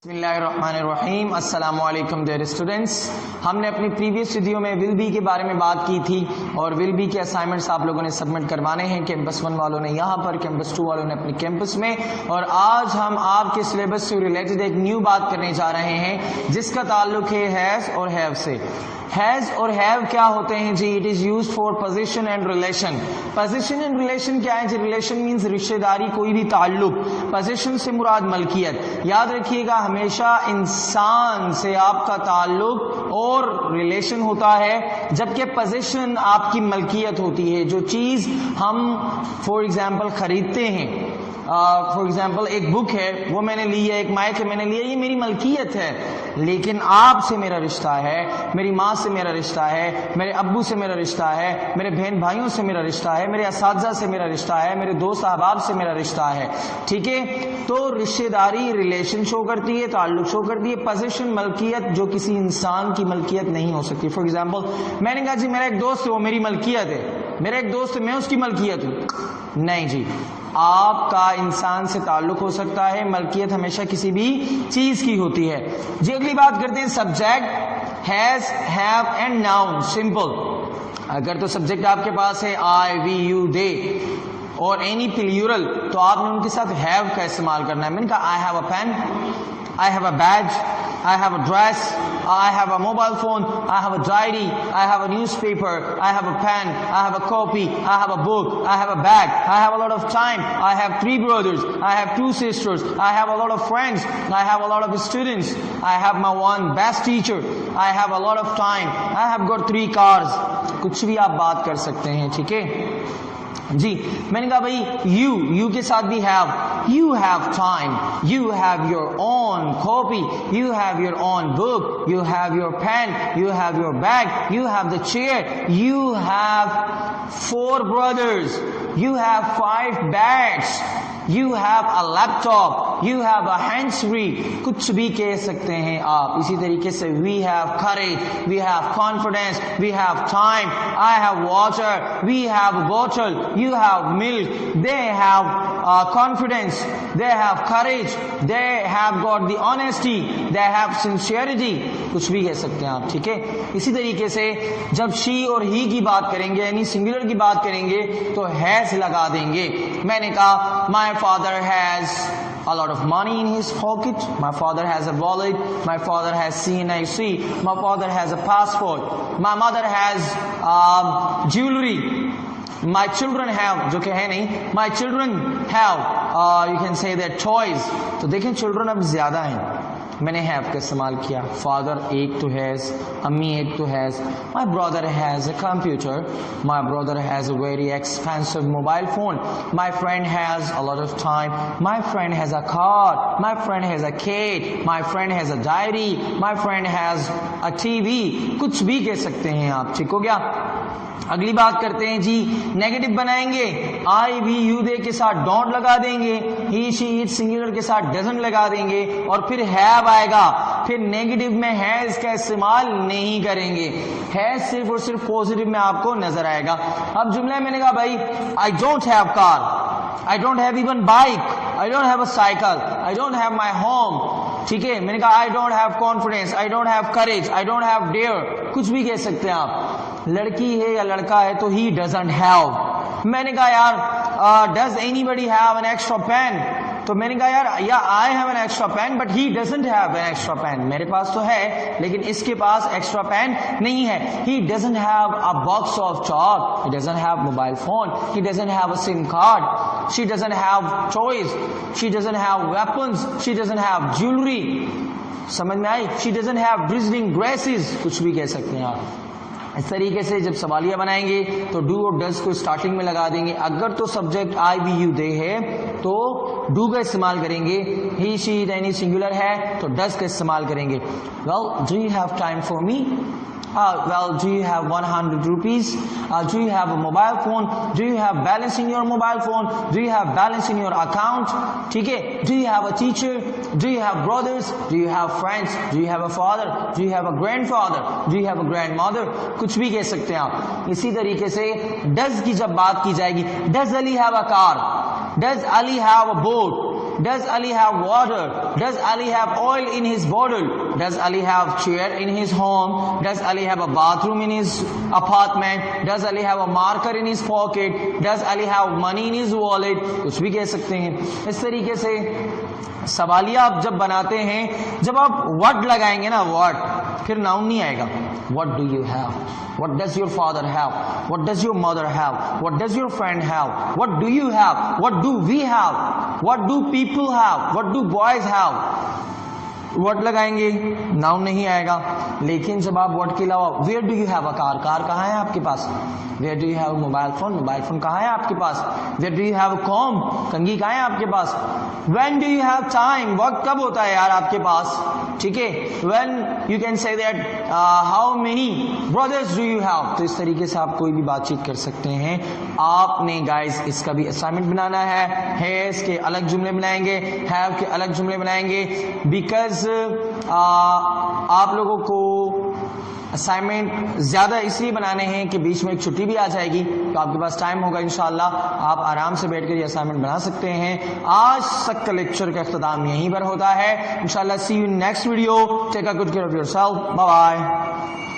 बिस्मिल्लाहिर्रहमानिर्रहीम। अस्सलामु अलैकुम डियर स्टूडेंट्स। हमने अपनी प्रीवियस वीडियो में विल बी के बारे में बात की थी और विल बी के असाइनमेंट्स आप लोगों ने सबमिट करवाने हैं। कैंपस 1 वालों ने यहाँ पर, कैंपस 2 वालों ने अपने कैंपस में। और आज हम आपके सिलेबस से रिलेटेड एक न्यू बात करने जा रहे हैं जिसका ताल्लुक है हैज़ और हैव से। हैज़ और हैव क्या होते हैं जी? It is used for position and relation. Position and relation क्या है जी? रिलेशन मीन्स रिश्तेदारी, कोई भी ताल्लुक। पोजीशन से मुराद मलकियत। याद रखिएगा, हमेशा इंसान से आपका ताल्लुक और रिलेशन होता है, जबकि पोजीशन आपकी मलकियत होती है। जो चीज हम फॉर एग्जाम्पल खरीदते हैं, फॉर एग्जाम्पल एक बुक है, वो मैंने ली है, एक माइक है मैंने लिया, ये मेरी मलकियत है। लेकिन आपसे मेरा रिश्ता है, मेरी माँ से मेरा रिश्ता है, मेरे अब्बू से मेरा रिश्ता है, मेरे बहन भाइयों से मेरा रिश्ता है, मेरे असातिज़ा से मेरा रिश्ता है, मेरे दोस्त अहबाब से मेरा रिश्ता है। ठीक है, तो रिश्तेदारी रिलेशन शो करती है, ताल्लुक शो करती है। पोजीशन मलकियत जो किसी इंसान की मलकियत नहीं हो सकती। फॉर एग्जाम्पल मैंने कहा जी मेरा एक दोस्त है, वो मेरी मलकियत है, मेरा एक दोस्त है, मैं उसकी मलकियत हूं। नहीं जी, आपका इंसान से ताल्लुक हो सकता है, मलकियत हमेशा किसी भी चीज की होती है जी। अगली बात करते हैं subject, has, have and noun. Simple, अगर तो सब्जेक्ट आपके पास है आई, वी, यू, दे और एनी प्लूरल, तो आपने उनके साथ हैव का इस्तेमाल करना है। मैंने कहा I have a pen, I have a badge, I have a dress, I have a mobile phone, I have a diary, I have a newspaper, I have a pen, I have a copy, I have a book, I have a bag, I have a lot of time, I have 3 brothers, I have 2 sisters, I have a lot of friends, I have a lot of students, I have my one best teacher, I have a lot of time, I have got 3 cars। कुछ भी आप बात कर सकते हैं, ठीक है जी। मैंने कहा भाई यू के साथ भी have, you have time, you have your own copy, you have your own book, you have your pen, you have your bag, you have the chair, you have 4 brothers, you have 5 beds, you have a laptop, you have a hands free। कुछ भी कह सकते हैं आप। इसी तरीके से we have courage, we have confidence, we have time, I have water, we have a bottle, you have milk, they have confidence, they have courage, they have got the honesty, they have sincerity। कुछ भी कह सकते हैं आप, ठीक है। इसी तरीके से जब she और he की बात करेंगे, यानी सिंगुलर की बात करेंगे, तो हैज लगा देंगे। मैंने कहा my father has a lot of money in his pocket, my father has a wallet, my father has CNIC, my father has a passport, my mother has jewelry, my children have, जो कि है नहीं, my children have you can say that toys। तो देखें children अब ज्यादा हैं, मैंने हैव का इस्तेमाल किया। फादर एक तो हैज, अम्मी एक तो has. My brother has a computer, my brother has a very expensive mobile phone, my friend has a lot of time, my friend has a car, my friend has a cake, my friend has a diary, my friend has a TV. कुछ भी कह सकते हैं आप, ठीक हो गया। अगली बात करते हैं जी, नेगेटिव बनाएंगे, आई, वी, यू, दे के साथ डोंट लगा देंगे, ही, शी, इट सिंगुलर के साथ डजंट लगा देंगे, और फिर हैव आएगा। फिर नेगेटिव में हैज का इस्तेमाल नहीं करेंगे, हैज सिर्फ और सिर्फ पॉजिटिव में आपको नजर आएगा। अब जुमला मैंने कहा भाई I don't have car, I don't have even bike, I don't have a cycle, I don't have my home, ठीक है। मैंने कहा I don't have confidence, I don't have courage, I don't have dare. कुछ भी कह सकते हैं आप। लड़की है या लड़का है तो ही डजंट हैव। मैंने कहा यार does anybody have an extra pen, तो मैंने कहा यार yeah I have an extra pen but he doesn't have an extra pen. मेरे पास तो है लेकिन इसके पास एक्स्ट्रा पेन नहीं है। He doesn't have a box of chalk, he doesn't have mobile phone, he doesn't have a SIM card, she doesn't have toys, she doesn't have weapons, she doesn't have jewellery. समझ में आई? She doesn't have bristling dresses. कुछ भी कह सकते हैं आप। इस तरीके से जब सवालिया बनाएंगे तो डू और डज को स्टार्टिंग में लगा देंगे। अगर तो सब्जेक्ट आई, वी, यू, दे है तो डू का इस्तेमाल करेंगे, ही, शी, इट एनी सिंगुलर है तो डज का इस्तेमाल करेंगे। Well do you have time for me, well, do you have 100 rupees? Do you have a mobile phone? Do you have balance in your mobile phone? Do you have balance in your account? ठीक है? Do you have a teacher? Do you have brothers? Do you have friends? Do you have a father? Do you have a grandfather? Do you have a grandmother? कुछ भी कह सकते हैं आप। इसी तरीके से does की जब बात की जाएगी, does Ali have a car? Does Ali have a boat? Does Ali have water? Does Ali have oil in his bottle? Does Ali have chair in his home? Does Ali have a bathroom in his apartment? Does Ali have a marker in his pocket? Does Ali have money in his wallet? कुछ भी कह सकते हैं। इस तरीके से सवालिया आप जब बनाते हैं, जब आप what लगाएंगे ना, what, फिर नाउन नहीं आएगा। What do you have? What does your father have? What does your mother have? What does your friend have? What do you have? What do we have? What do people have? What do boys have? What लगाएंगे, noun नहीं आएगा। लेकिन जब आप what के अलावा where do you have a car? Car कहाँ है आपके पास? Where do you have a mobile phone? Mobile phone कहाँ है आपके पास? Where do you have a comb? कंघी कहाँ है आपके पास? When do you have time? वक्त कब होता है यार आपके पास? ठीक है, when you can say that how many brothers do you have? तो इस तरीके से आप कोई भी बातचीत कर सकते हैं। आपने गाइस इसका भी असाइनमेंट बनाना है। हैज के अलग जुमले बनाएंगे, हैव के अलग जुमले बनाएंगे, बिकॉज आप लोगों को असाइनमेंट ज़्यादा इसलिए बनाने हैं कि बीच में एक छुट्टी भी आ जाएगी, तो आपके पास टाइम होगा, इंशाल्लाह आप आराम से बैठकर ये असाइनमेंट बना सकते हैं। आज तक का लेक्चर का इख्तिताम यहीं पर होता है। इंशाल्लाह see you next video. Take a good care of yourself. Bye bye.